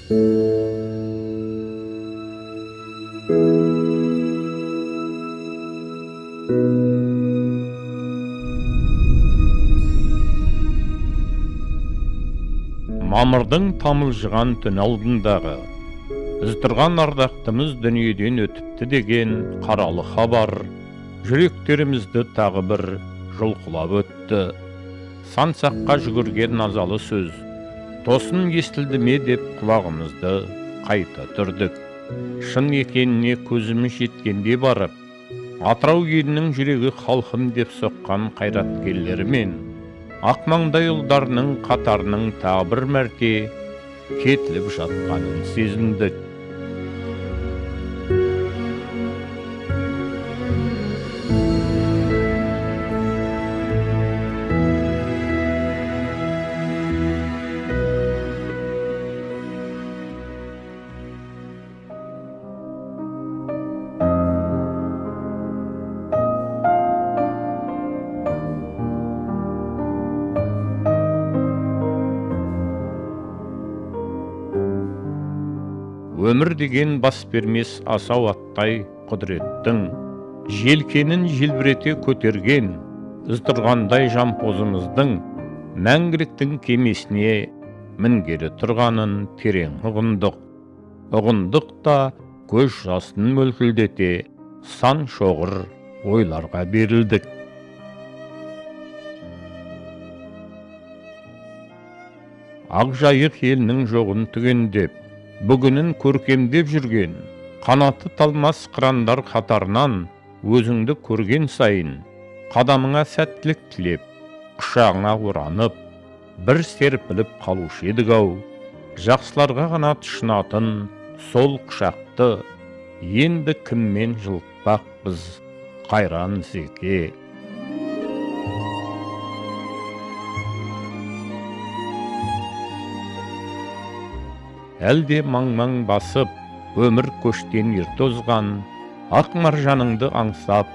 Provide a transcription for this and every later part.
Мамырдың тамылжыған түн алдындағы ыздырған ардақтымыз дүниеден өтіпті деген қаралы хабар жүректерімізді тағы бір жұлқылап өтті. Сан саққа жүгірген назалы сөз тосын естілді ме деп құлағымызды қайта түрдік. Шын екеніне көзіміз жеткенде барып, Атырау елінің жүрегі халқым деп соққан қайраткерлерімен Ақмаңдай ұлдарының қатарының тағы бір мәрте кетіліп жатқанын сезіндік. Өмір деген бас бермес асау аттай құдіреттің, желкенін желбірете көтерген, ыздырғандай жампозымыздың, мәңгіліктің кемесіне мінгелі тұрғанын терең ұғындық. Ұғындық та көз жасын мөлкілдете, сан шоғыр ойларға берілдік. Ақжайық елінің жоғын түгендеп, бүгінін көркемдеп жүрген, қанаты талмас қырандар қатарынан өзіңді көрген сайын, қадамыңа сәттілік тілеп, құшағыңа оранып, бір серпіліп қалушы едік-ау. Жақсыларға ғана тұшынатын сол құшақты енді кіммен жылытпақпыз, қайран зеке. Әлде маң-маң басып, өмір көштен ерте озған, ақ маржаныңды аңсап,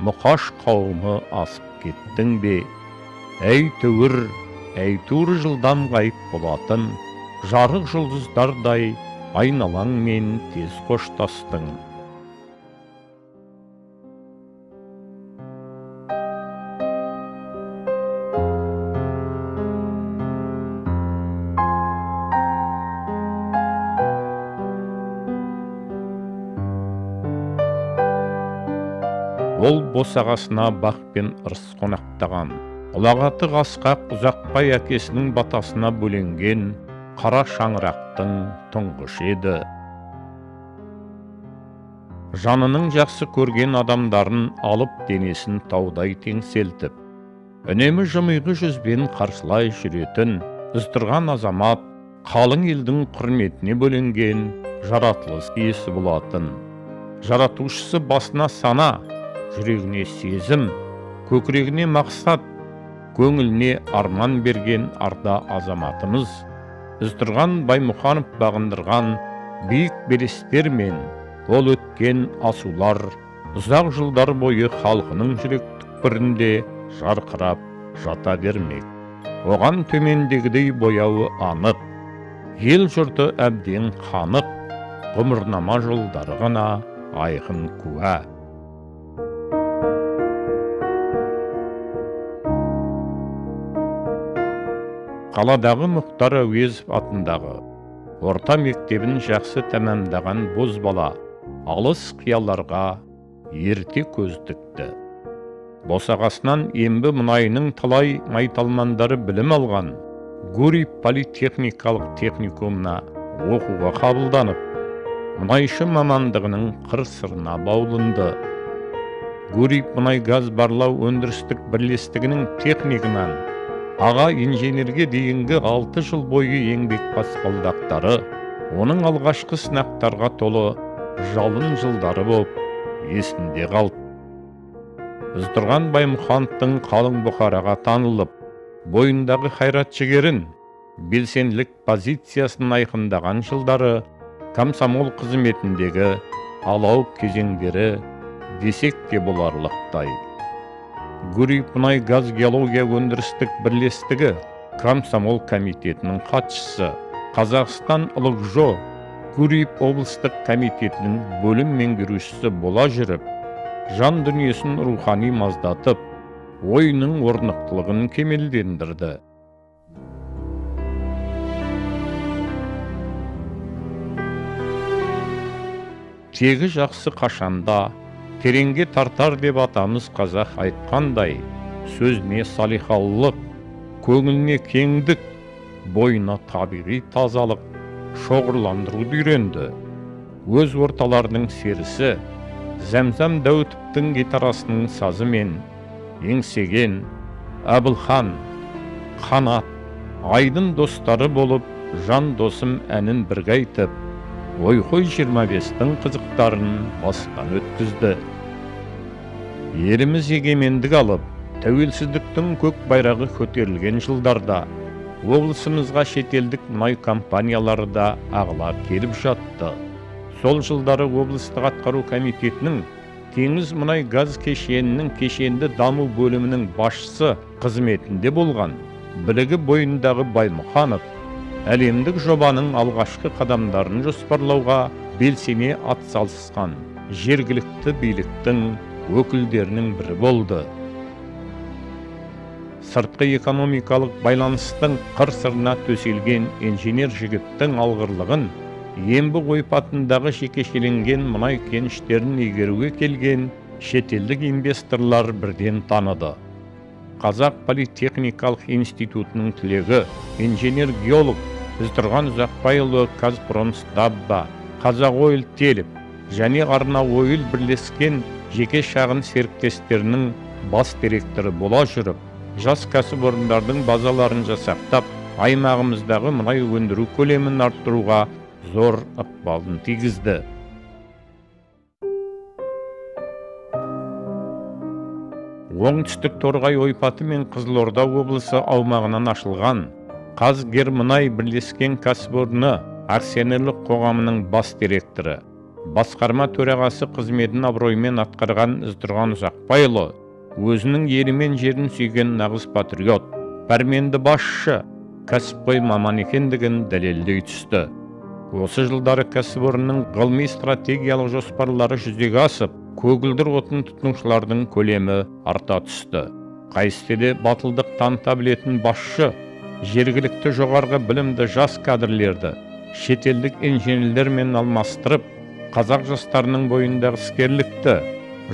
мұқаш қауымы асып кеттің бе? Әй төгір, әй тур жылдам ғайып болатын, жарық жұлдыздардай айналаңмен тез қоштастың. Ол босағасына бақ пен ырыс қонақтаған, ұлағаты ғасқақ ұзақбай әкесінің батасына бөленген қара шаңырақтың тұңғышы еді. Жанының жақсы көрген адамдарын алып денесін таудай теңселтіп, үнемі жымиғы жүзбен қарсылай жүретін ыздырған азамат, қалың елдің құрметіне бөленген жаратылыс иесі болатын. Жаратушысы басына сана, жүрегіне сезім, көкірегіне мақсат, көңіліне арман берген арда азаматымыз, ыздырған Баймұханов бағындырған биік белестер мен ол өткен асулар ұзақ жылдар бойы халқының жүрек түкпірінде жарқырап жата бермек. Оған төмендегідей бояуы анық, ел жұрты әбден қанық, ғұмырнама жолдары ғана айқын куә. Қаладағы Мұхтар Әуезов атындағы орта мектебін жақсы тәмамдаған бозбала алыс қияларға ерте көз тікті. Босағасынан ембі мұнайының талай майталмандары білім алған Гурьев политехникалық техникумына оқуға қабылданып, мұнайшы мамандығының қыр-сырына баулынды. Гурьев мұнай-газ барлау өндірістік бірлестігінің техникынан аға инженерге дейінгі 6 жыл бойы еңбек баспалдақтары оның алғашқы сынақтарға толы жалын жылдары болып есінде қалды. Ыздырған Баймұхановтың қалың бұқараға танылып, бойындағы қайрат жігерін, белсенділік позициясын айқындаған жылдары комсомол қызметіндегі алау кезеңдері десек те боларлықтай. Гурьев мұнай-газ геология өндірістік бірлестігі комсомол комитетінің хатшысы, Қазақстан ылық-жо Гурьев облыстық комитетінің бөлім меңгерушісі бола жүріп, жан дүниесін рухани маздатып, ойының орнықтылығын кемелдендірді. Тегі жақсы қашанда, тереңге тартар деп атамыз қазақ айтқандай, сөзіне салихалылық, көңіліне кеңдік, бойына табиғи тазалық, шоғырландыруды үйренді. Өз орталарының серісі, Зәмзәм Дәуітовтың гитарасының сазымен, еңсеген, Әбілхан, Қанат, Айдын достары болып, жан досым әнін бірге айтып, Ой-хой 25-тің қызықтарын бастан өткізді. Еліміз егемендік алып, тәуелсіздіктің көк байрағы көтерілген жылдарда, облысымызға шетелдік мұнай компаниялары да ағыла келіп жатты. Сол жылдары облыстық атқару комитетінің теңіз мұнай газ кешенінің кешенді даму бөлімінің басшысы қызметінде болған білігі бойындағы Баймұханов әлемдік жобаның алғашқы қадамдарын жоспарлауға белсене атсалысқан жергілікті биліктің өкілдерінің бірі болды. Сыртқы экономикалық байланыстың қыр-сырына төселген инженер жігіттің алғырлығын Ембі ойпатындағы жекешеленген мұнай кеніштерін игеруге келген шетелдік инвесторлар бірден таныды. Қазақ политехникалық институтының түлегі инженер-геолог Іздірған Ұзақбайұлы Қазпромстабба, Қазақ-Ойыл Теліп және Арна-Ойыл бірлескен жеке шағын серіктестерінің бас директоры бола жүріп, жас кәсіпорындардың базаларын жасақтап, аймағымыздағы мұнай өндіру көлемін арттыруға зор ықпалын тигізді. Оңтүстік Торғай ойпаты мен Қызылорда облысы аумағынан ашылған Қазгермұнай бірлескен кәсіпорны акционерлік қоғамының бас директоры, басқарма төрағасы қызметін абыроймен атқарған Іздірған Ұзақбайұлы өзінің елі мен жерін сүйген нағыз патриот, пәрменді басшы, кәсіпқой маман екендігін дәлелдей түсті. Осы жылдары кәсіпорынның ғылыми стратегиялық жоспарлары жүзеге асып, көгілдір отын тұтынушылардың көлемі арта түсті. Қайсыде батылдық таныта білетін басшы, жергілікті жоғарғы білімді жас кадрлерді шетелдік инженерлермен алмастырып, қазақ жастарының бойындағы іскерлікті,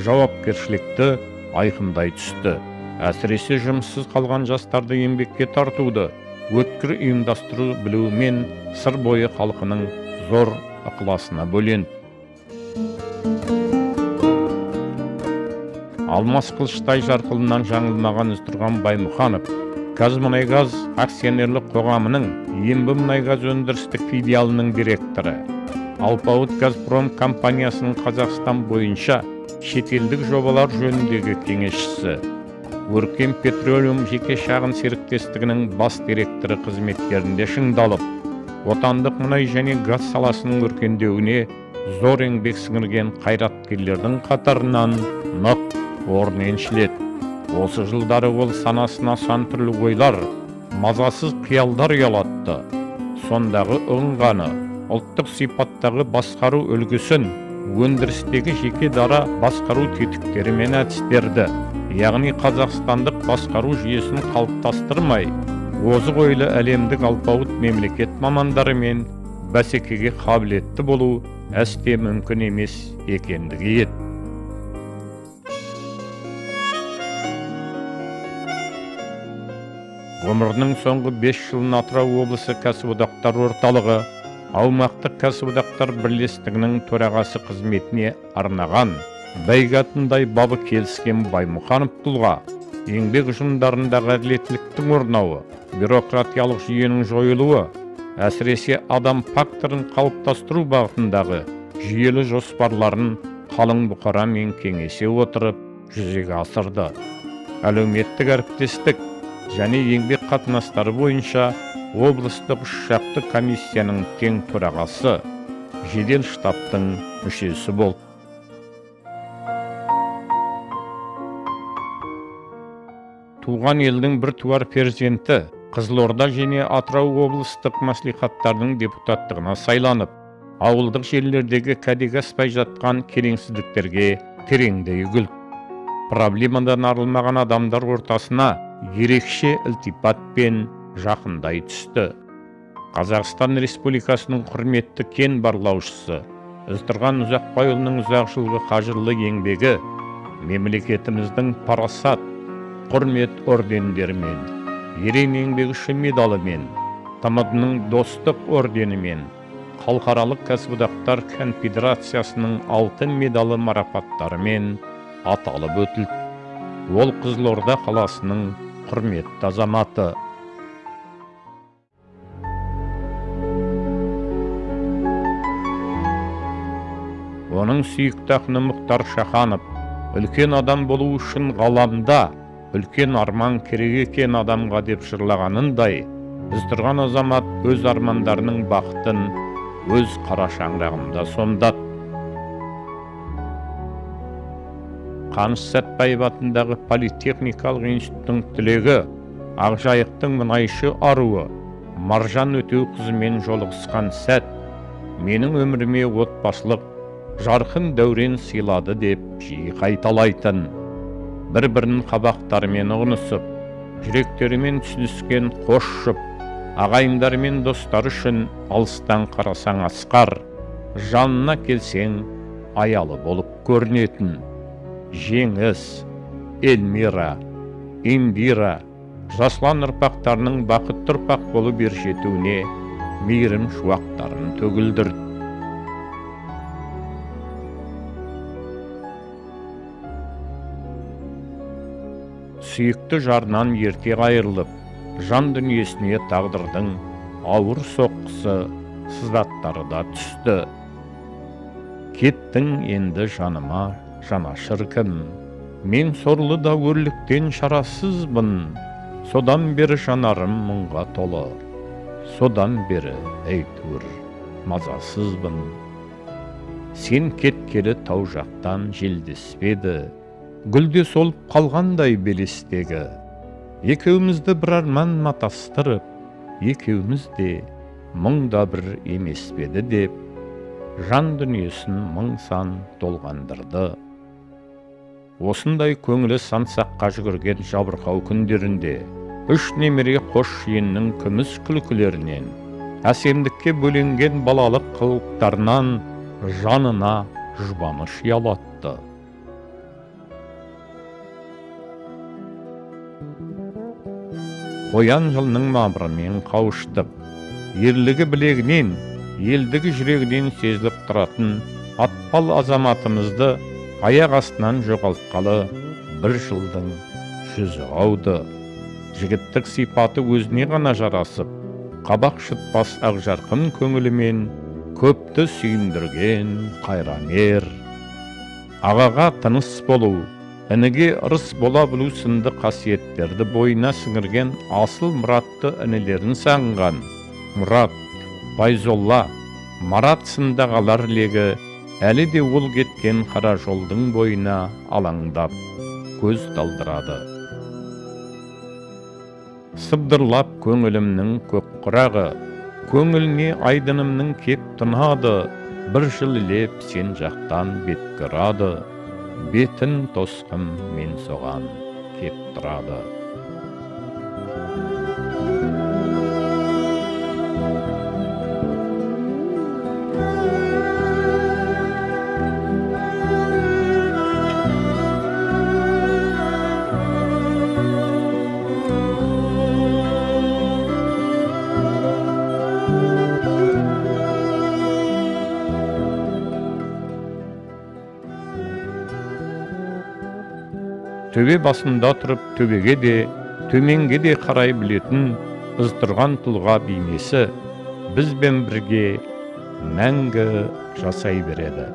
жауапкершілікті айқындай түсті. Әсіресе жұмыссыз қалған жастарды еңбекке тартуды, өткір ұйымдастыру білуімен сыр бойы халқының зор ықыласына бөленді. Алмас қылыштай жарқылынан жаңылмаған Іздірған Баймұханов, Қазмұнайгаз акционерлік қоғамының Ембі мұнайгаз өндірістік филиалының директоры, Алпауыт Газпром компаниясының Қазақстан бойынша шетелдік жобалар жөніндегі кеңесшісі, Өркен Петролиум жеке шағын серіктестігінің бас директоры қызметтерінде шыңдалып, отандық мұнай және газ саласының өркендеуіне зор еңбек сіңірген қайраткерлердің қатарынан нық орын еншіледі. Осы жылдары ол санасына сан түрлі ойлар, мазасыз қиялдар ұялатты. Сондағы ұғынғаны, ұлттық сипаттағы басқару үлгісін, өндірістегі жеке дара басқару тетіктері мен әдістерді, яғни қазақстандық басқару жүйесін қалыптастырмай, озық ойлы әлемдік алпауыт мемлекет мамандары мен бәсекеге қабілетті болу әсте мүмкін емес екендігі еді. Ғұмырының соңғы 5 жылын Атырау облысы кәсіподақтар орталығы, аумақтық кәсіподақтар бірлестігінің төрағасы қызметіне арнаған, бәйгатындай бабы келіскен Баймұханов тұлға, еңбек ұжымдарындағы әділеттіліктің орнауы, бюрократиялық жүйенің жойылуы, әсіресе адам факторын қалыптастыру бағытындағы жүйелі жоспарларын қалың бұқарамен кеңесе отырып жүзеге асырды. Әлеуметтік әріптестік және еңбек қатынастары бойынша облыстық үшжақты комиссияның тең төрағасы, жедел штабтың мүшесі болды. Туған елдің бір туар перзенті, Қызылорда және Атырау облыстық мәслихаттардың депутаттығына сайланып, ауылдық жерлердегі кәдеге аспай жатқан келеңсіздіктерге тереңдей үгіліп, проблемадан арылмаған адамдар ортасына ерекше ілтипатпен жақындай түсті. Қазақстан Республикасының құрметті кен барлаушысы Үстірған Ұзақбайұлының ұзақ жылғы қажырлы еңбегі мемлекетіміздің парасат, құрмет ордендерімен, ерен еңбегі үшін медалымен, ТМД-ның достық орденімен, Халықаралық кәсіподақтар конфедерациясының алтын медалы марапаттарымен аталып өтілді. Ол Қызылорда қаласының құрметті азаматы. Оның сүйікті ақыны Мұхтар Шаханов, үлкен адам болу үшін ғаламда үлкен арман керек екен адамға деп жырлағанындай, Үстірған азамат өз армандарының бақытын өз қара шаңырағында сомдады. Қаныш Сәтбаев атындағы Политехникалық институттың түлегі, Ақжайықтың мұнайшы аруы Маржан Өтеуқызымен жолығысқан сәт менің өміріме отбасылық жарқын дәурен сыйлады деп жиі қайталайтын. Бір-бірінің қабақтарымен ұғынысып, жүректерімен түсініскен қош жұп, ағайындар мен достар үшін алыстан қарасаң асқар, жанына келсең аялы болып көрінетін Жеңіс, Эльмира, Индира, Жаслан ұрпақтарының бақытты ұрпақ болып ержетуіне мейірім шуақтарын төгілдірді. Сүйікті жарынан ерте қайырылып, жан дүниесіне тағдырдың ауыр соққысы сыздаттары да түсті. Кеттің енді жаныма жанашыр кім, мен сорлы да өрліктен шарасызбын, содан бері жанарым мұңға толы, содан бері әйтеуір мазасызбын. Сен кеткелі тау жақтан желдеспеді, гүлде солып қалғандай белестегі, екеумізді бір арман матастырып, екеумізде мұңда бір емеспеді деп, жан дүниесін мың сан толғандырды. Осындай көңілі сансаққа жүгірген жабырқау күндерінде, үш немере қош жиеннің күміс күлкілерінен, әсемдікке бөленген балалық қылықтарынан жанына жұбаныш ұялатты. Қоян жылының мамырымен қауыштық, ерлігі білегінен, елдігі жүрегінен сезіліп тұратын атпал азаматымызды аяқ астынан жоғалтқалы бір жылдың жүзі ауды. Жігіттік сипаты өзіне ғана жарасып, қабақ шытпас ақжарқын көңілімен көпті сүйіндірген қайрамер. Ағаға тыныс болу, ініге ырыс бола білу сынды қасиеттерді бойына сіңірген асыл мұратты інілерін сағынған Мұрат, Байзолла, Марат сындағалар легі әлі де ол кеткен қара жолдың бойына алаңдап көз талдырады. Сыбдырлап көңілімнің көк құрағы, көңіліне айдынымның кеп тынады, бір жыл леп сен жақтан бет кірады, бетін тосқым мен соған кеп тұрады. Төбе басында тұрып төбеге де, төменге де қарай білетін ыздырған тұлға бейнесі бізбен бірге мәңгі жасай береді.